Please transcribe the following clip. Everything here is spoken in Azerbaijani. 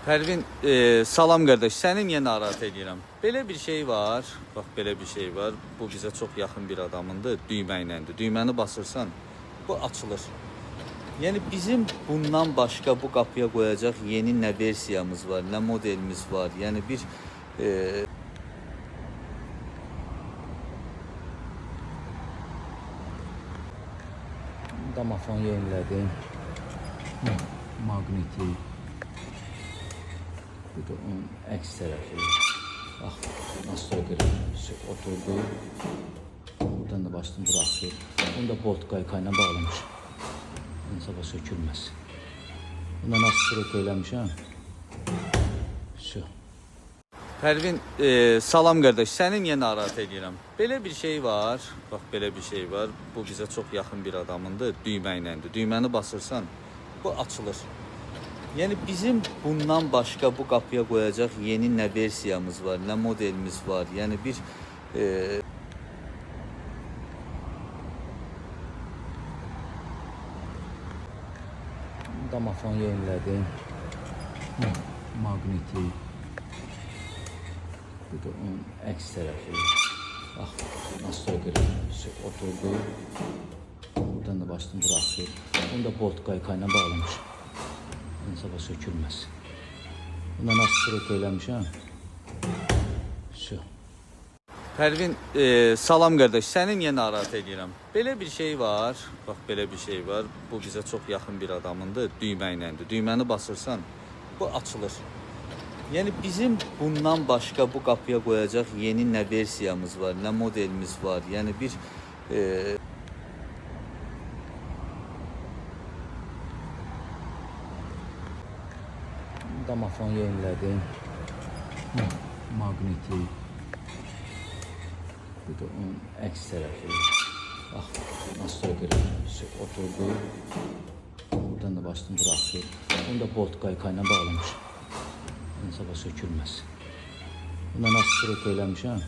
Pərvin, salam qardaş, səni niyə narahat edirəm? Belə bir şey var, bax belə bir şey var. Bu bizə çox yaxın bir adamındır, düymə iləndir. Düyməni basırsan, bu açılır. Yəni bizim bundan başqa bu qapıya qoyacaq yeni nə versiyamız var, nə modelimiz var. Yəni bir Damafon yenilədim. Maqniti. Bu da onun əks tərəfi. Bax, nasıl oturdu. Buradan da başladım buraxır. Bunu da bolt qaykayla bağlamışım. Sabah sökülməz. Buna nasıl eləmişəm? Şu. Pərvin, salam qardaş, səni niyə narahat edirəm? Belə bir şey var, bax belə bir şey var. Bu bizə çox yaxın bir adamındır, düymə iləndir. Düyməni basırsan, bu açılır. Yəni bizim bundan başqa bu qapıya qoyacaq yeni nə versiyamız var, nə modelimiz var. Yəni bir Damafon yenilədim. Maqniti. Bu da onun əks tərəfi. Bax, nasıl oturdu. Buradan da başladım buraxır. Bunu da bolt qaykayla bağlamışım. Sabah sökülməz. Buna nasıl eləmişəm? Şu. Pərvin, salam qardaş, səni niyə narahat edirəm? Belə bir şey var, bax belə bir şey var. Bu bizə çox yaxın bir adamındır, düymə iləndir. Düyməni basırsan, bu açılır. Yəni bizim bundan başqa bu qapıya qoyacaq yeni nə versiyamız var, nə modelimiz var. Yəni bir Damafon yenilədim. Maqniti. Bu da onun əks tərəfi. Bax, nasıl oturdu. Buradan da başladım buraxır. Bunu da bolt qaykayla bağlamışım. Sabah sökülməz. Buna nasıl eləmişəm?